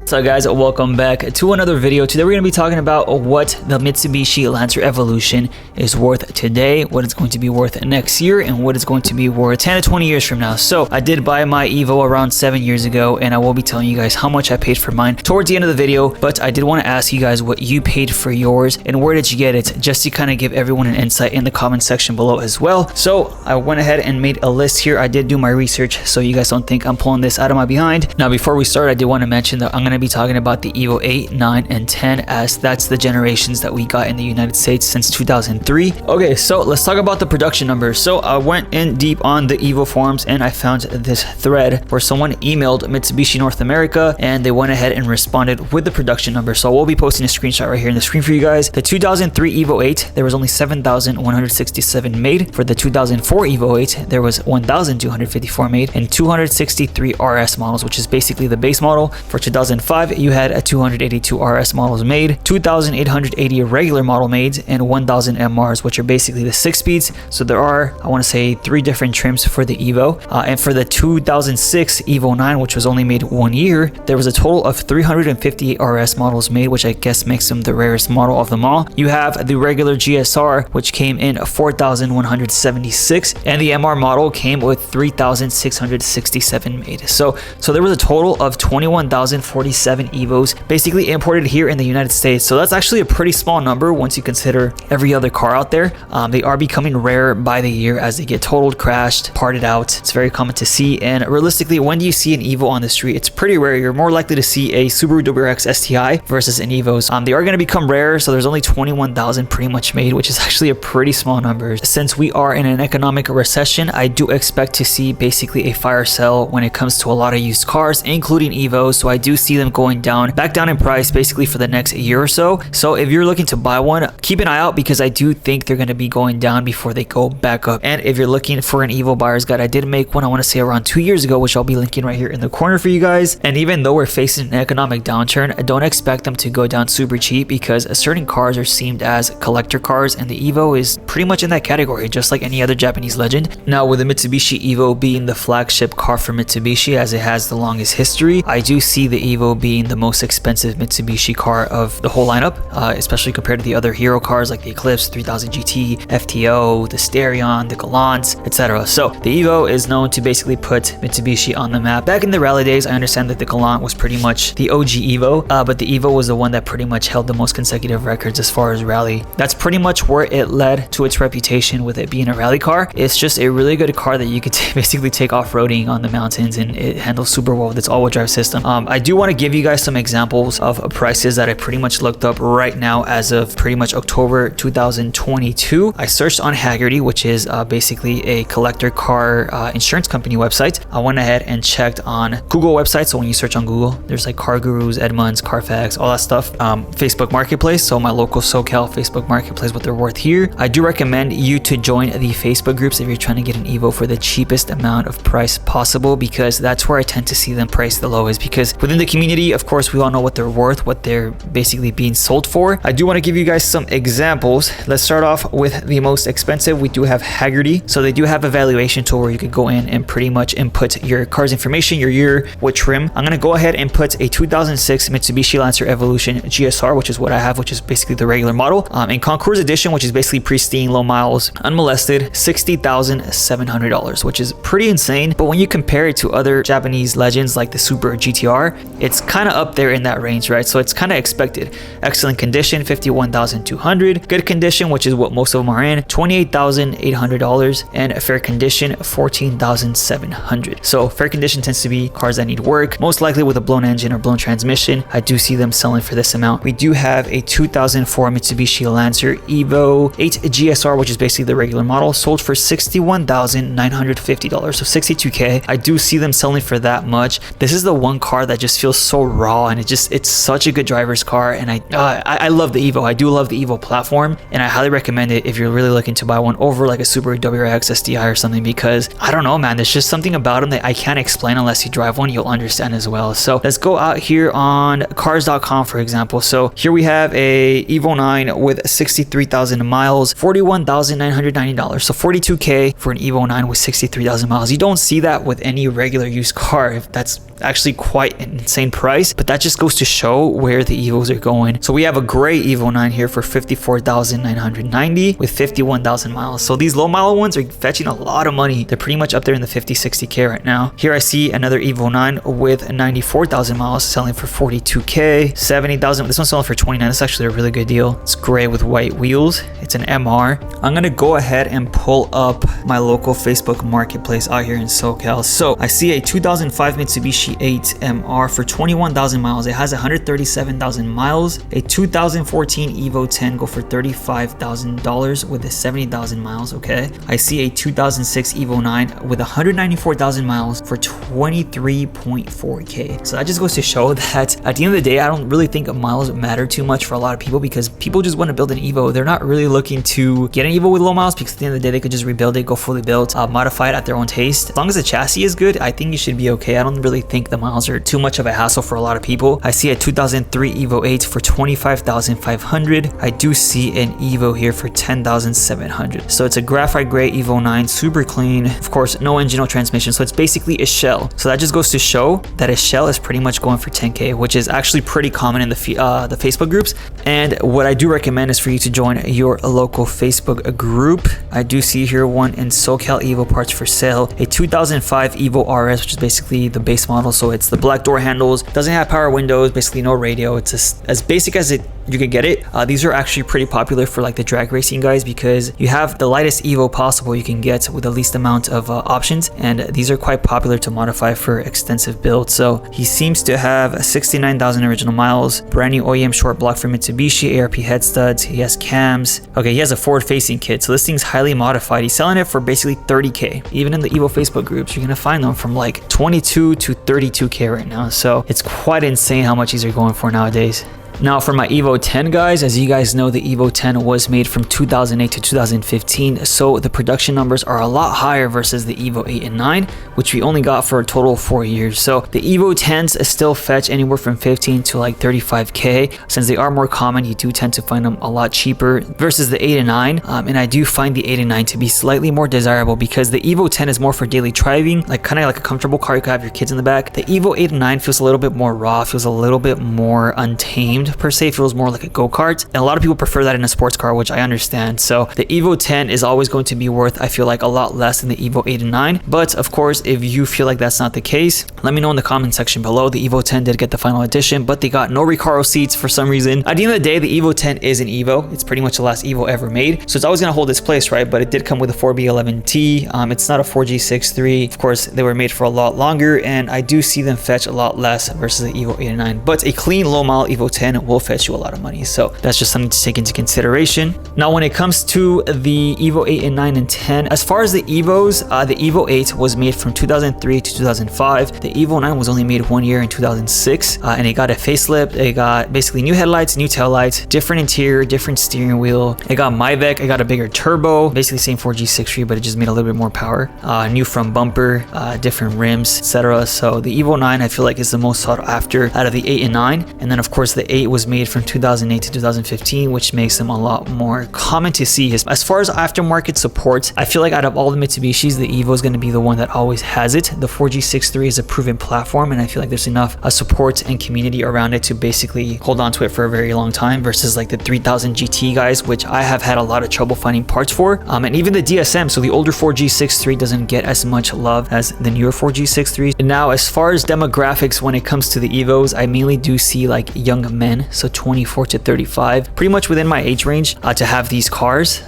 What's up guys, welcome back to another video. Today we're going to be talking about what the Mitsubishi Lancer Evolution is worth today, what it's going to be worth next year, and what it's going to be worth 10 to 20 years from now. So I did buy my Evo around 7 years ago, and I will be telling you guys how much I paid for mine towards the end of the video, but I did want to ask you guys what you paid for yours and where did you get it, just to kind of give everyone an insight in the comment section below as well. So I went ahead and made a list here. I did do my research, so you guys don't think I'm pulling this out of my behind. Now before we start, I did want to mention that I'm going to be talking about the Evo 8, 9, and 10, as that's the generations that we got in the United States since 2003. Okay, so let's talk about the production numbers. So I went in deep on the Evo forums and I found this thread where someone emailed Mitsubishi North America and they went ahead and responded with the production number. So we'll be posting a screenshot right here in the screen for you guys. The 2003 Evo 8, there was only 7,167 made. For the 2004 Evo 8, there was 1,254 made, and 263 RS models, which is basically the base model. For 2005, you had a 282 RS models made, 2,880 regular model made, and 1,000 MRs, which are basically the 6 speeds. So there are, I want to say, 3 different trims for the Evo. And for the 2006 Evo 9, which was only made 1 year, there was a total of 358 RS models made, which I guess makes them the rarest model of them all. You have the regular GSR, which came in 4,176, and the MR model came with 3,667 made. So there was a total of 21,047 Evos basically imported here in the United States. So that's actually a pretty small number once you consider every other car out there. They are becoming rare by the year as they get totaled, crashed, parted out. It's very common to see, and realistically, when do you see an Evo on the street? It's pretty rare. You're more likely to see a Subaru WRX STI versus an Evos. They are going to become rare, so there's only 21,000 pretty much made, which is actually a pretty small number. Since we are in an economic recession, I do expect to see basically a fire sale when it comes to a lot of used cars, including Evos. So I do see them going back down in price basically for the next year or so. So if you're looking to buy one, keep an eye out, because I do think they're going to be going down before they go back up. And if you're looking for an Evo buyer's guide, I did make one, I want to say around 2 years ago, which I'll be linking right here in the corner for you guys. And even though we're facing an economic downturn, I don't expect them to go down super cheap, because certain cars are seen as collector cars, and the Evo is pretty much in that category, just like any other Japanese legend. Now, with the Mitsubishi Evo being the flagship car for Mitsubishi, as it has the longest history, I do see the Evo being the most expensive Mitsubishi car of the whole lineup, especially compared to the other hero cars like the Eclipse, 3000 GT, FTO, the Starion, the Galant, etc. So the Evo is known to basically put Mitsubishi on the map. Back in the rally days, I understand that the Galant was pretty much the OG Evo, but the Evo was the one that pretty much held the most consecutive records as far as rally. That's pretty much where it led to its reputation, with it being a rally car. It's just a really good car that you could basically take off-roading on the mountains, and it handles super well with its all-wheel drive system. I do want to give you guys some examples of prices that I pretty much looked up right now as of pretty much October 2022. I searched on Hagerty, which is basically a collector car insurance company website. I went ahead and checked on Google websites. So when you search on Google, there's like Car Gurus, Edmunds, Carfax, all that stuff. Facebook Marketplace, so my local SoCal Facebook Marketplace, what they're worth here. I do recommend you to join the Facebook groups if you're trying to get an Evo for the cheapest amount of price possible, because that's where I tend to see them priced the lowest, because within the community, of course, we all know what they're worth, what they're basically being sold for. I do want to give you guys some examples. Let's start off with the most expensive. We do have Hagerty. So they do have a valuation tool where you could go in and pretty much input your car's information, your year, what trim. I'm going to go ahead and put a 2006 Mitsubishi Lancer Evolution GSR, which is what I have, which is basically the regular model, in Concours Edition, which is basically pristine, low miles, unmolested, $60,700, which is pretty insane. But when you compare it to other Japanese legends like the Super GTR, it's kind of up there in that range, right? So it's kind of expected. Excellent condition, $51,200. Good condition, which is what most of them are in, $28,800. And a fair condition, $14,700. So fair condition tends to be cars that need work, most likely with a blown engine or blown transmission. I do see them selling for this amount. We do have a 2004 Mitsubishi Lancer Evo 8 GSR, which is basically the regular model, sold for $61,950. So $62K. I do see them selling for that much. This is the one car that just feels so raw, and it's such a good driver's car. And I love the Evo. I do love the Evo platform, and I highly recommend it if you're really looking to buy one over like a Subaru WRX STI or something, because I don't know, man, there's just something about them that I can't explain unless you drive one. You'll understand as well. So let's go out here on cars.com, for example. So here we have a Evo 9 with 63,000 miles, $41,990. So $42K for an Evo 9 with 63,000 miles. You don't see that with any regular used car. If that's actually quite an insane price, but that just goes to show where the Evos are going. So we have a gray Evo 9 here for $54,990 with 51,000 miles. So these low mile ones are fetching a lot of money. They're pretty much up there in the 50, 60K right now. Here I see another Evo 9 with 94,000 miles selling for 42K, 70,000. This one's selling for 29. That's actually a really good deal. It's gray with white wheels. It's an MR. I'm gonna go ahead and pull up my local Facebook marketplace out here in SoCal. So I see a 2005 Mitsubishi 8 MR for 21,000 miles. It has 137,000 miles. A 2014 Evo 10 go for $35,000 with the 70,000 miles. Okay. I see a 2006 Evo 9 with 194,000 miles for 23.4K. So that just goes to show that at the end of the day, I don't really think miles matter too much for a lot of people, because people just want to build an Evo. They're not really looking to get an Evo with low miles, because at the end of the day, they could just rebuild it, go fully built, modify it at their own taste. As long as the chassis is good, I think you should be okay. I don't really think the miles are too much of a hassle for a lot of people. I see a 2003 Evo 8 for 25,500. I do see an Evo here for 10,700. So it's a graphite gray Evo 9, super clean. Of course, no engine, no transmission. So it's basically a shell. So that just goes to show that a shell is pretty much going for 10K, which is actually pretty common in the Facebook groups. And what I do recommend is for you to join your local Facebook group. I do see here one in SoCal Evo parts for sale, a 2005 Evo RS, which is basically the base model. So it's the black door handles, doesn't have power windows, basically no radio. It's as basic as you can get it. These are actually pretty popular for like the drag racing guys, because you have the lightest Evo possible you can get with the least amount of options, and these are quite popular to modify for extensive builds. So he seems to have 69,000 original miles, brand new OEM short block for Mitsubishi, ARP head studs, he has cams. Okay, he has a forward facing kit, so this thing's highly modified. He's selling it for basically 30K. Even in the Evo Facebook groups, you're gonna find them from like 22 to 32K right now. So it's quite insane how much these are going for nowadays. Now for my Evo 10 guys, as you guys know, the Evo 10 was made from 2008 to 2015, so the production numbers are a lot higher versus the Evo 8 and 9, which we only got for a total of 4 years. So the Evo 10s still fetch anywhere from 15 to like 35K. Since they are more common, you do tend to find them a lot cheaper versus the 8 and 9, and I do find the 8 and 9 to be slightly more desirable, because the Evo 10 is more for daily driving, like kind of like a comfortable car. You can have your kids in the back. The Evo 8 and 9 feels a little bit more raw, feels a little bit more untamed per se, feels more like a go-kart, and a lot of people prefer that in a sports car, which I understand. So the Evo 10 is always going to be worth, I feel like, a lot less than the Evo 8 and 9. But of course, if you feel like that's not the case, let me know in the comment section below. The Evo 10 did get the final edition, but they got no Recaro seats for some reason. At the end of the day, the Evo 10 is an Evo. It's pretty much the last Evo ever made, so it's always going to hold its place, right? But it did come with a 4B11T. It's not a 4G63. Of course, they were made for a lot longer, and I do see them fetch a lot less versus the Evo 8 and 9. But a clean low mile Evo 10 will fetch you a lot of money, so that's just something to take into consideration. Now when it comes to the Evo 8 and 9 and 10, as far as the Evos, the Evo 8 was made from 2003 to 2005. The Evo 9 was only made 1 year in 2006, and it got a facelift. It got basically new headlights, new taillights, different interior, different steering wheel. It got Myvec. It got a bigger turbo, basically same 4G63, but it just made a little bit more power. New front bumper, different rims, etc. So the Evo 9 I feel like is the most sought after out of the 8 and 9, and then of course the 8 was made from 2008 to 2015, which makes them a lot more common to see. As far as aftermarket support, I feel like out of all the Mitsubishis, the Evo is going to be the one that always has it. The 4G63 is a proven platform, and I feel like there's enough support and community around it to basically hold on to it for a very long time, versus like the 3000 GT guys, which I have had a lot of trouble finding parts for, and even the DSM. So the older 4G63 doesn't get as much love as the newer 4G63. And now as far as demographics, when it comes to the Evos, I mainly do see like young men, so 24 to 35, pretty much within my age range, to have these cars.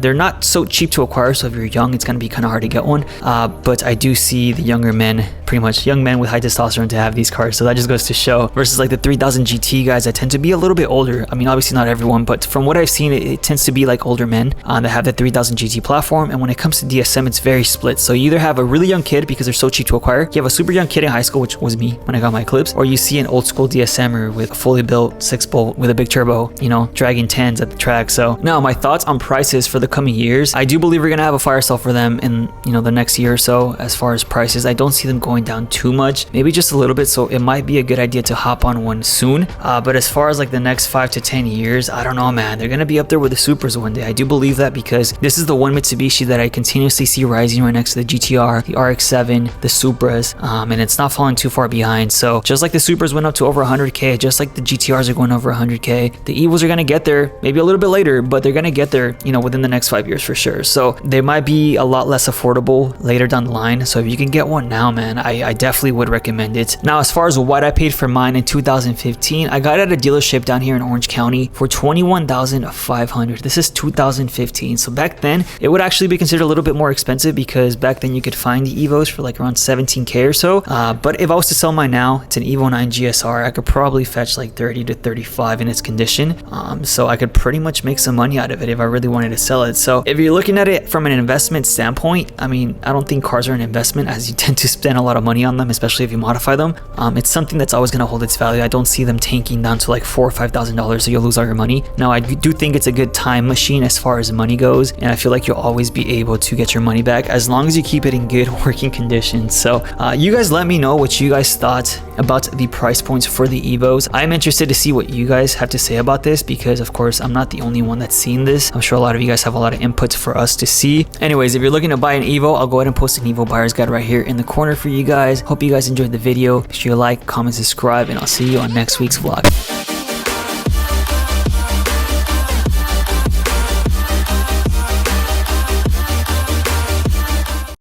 They're not so cheap to acquire, so if you're young, it's going to be kind of hard to get one, but I do see the younger men, pretty much young men with high testosterone, to have these cars. So that just goes to show, versus like the 3000 GT guys that tend to be a little bit older. I mean, obviously not everyone, but from what I've seen, it tends to be like older men that have the 3000 GT platform. And when it comes to DSM, it's very split. So you either have a really young kid, because they're so cheap to acquire, you have a super young kid in high school, which was me when I got my Eclipse, or you see an old school DSMer with a fully built 6-bolt with a big turbo, you know, dragging 10s at the track. So now my thoughts on prices for the coming years. I do believe we're gonna have a fire sale for them in, you know, the next year or so. As far as prices, I don't see them going slowing down too much, maybe just a little bit. So it might be a good idea to hop on one soon. But as far as like the next 5 to 10 years, I don't know, man. They're gonna be up there with the Supras one day. I do believe that because this is the one Mitsubishi that I continuously see rising right next to the GTR, the RX-7, the Supras, and it's not falling too far behind. So just like the Supras went up to over 100K, just like the GTRs are going over 100K, the Evos are gonna get there maybe a little bit later, but they're gonna get there, you know, within the next 5 years for sure. So they might be a lot less affordable later down the line. So if you can get one now, man, I definitely would recommend it. Now, as far as what I paid for mine in 2015, I got it at a dealership down here in Orange County for $21,500. This is 2015. So back then, it would actually be considered a little bit more expensive because back then you could find the Evos for like around 17K or so. But if I was to sell mine now, it's an Evo 9 GSR, I could probably fetch like 30 to 35 in its condition. So I could pretty much make some money out of it if I really wanted to sell it. So if you're looking at it from an investment standpoint, I mean, I don't think cars are an investment as you tend to spend a lot of money on them, especially if you modify them. It's something that's always going to hold its value. I don't see them tanking down to like $4,000 or $5,000 so you'll lose all your money. Now, I do think it's a good time machine as far as money goes, and I feel like you'll always be able to get your money back as long as you keep it in good working conditions. So you guys let me know what you guys thought about the price points for the Evos. I'm interested to see what you guys have to say about this because, of course, I'm not the only one that's seen this. I'm sure a lot of you guys have a lot of inputs for us to see. Anyways, if you're looking to buy an Evo, I'll go ahead and post an Evo buyer's guide right here in the corner for you guys. Hope you guys enjoyed the video. Make sure you like, comment, subscribe, and I'll see you on next week's vlog.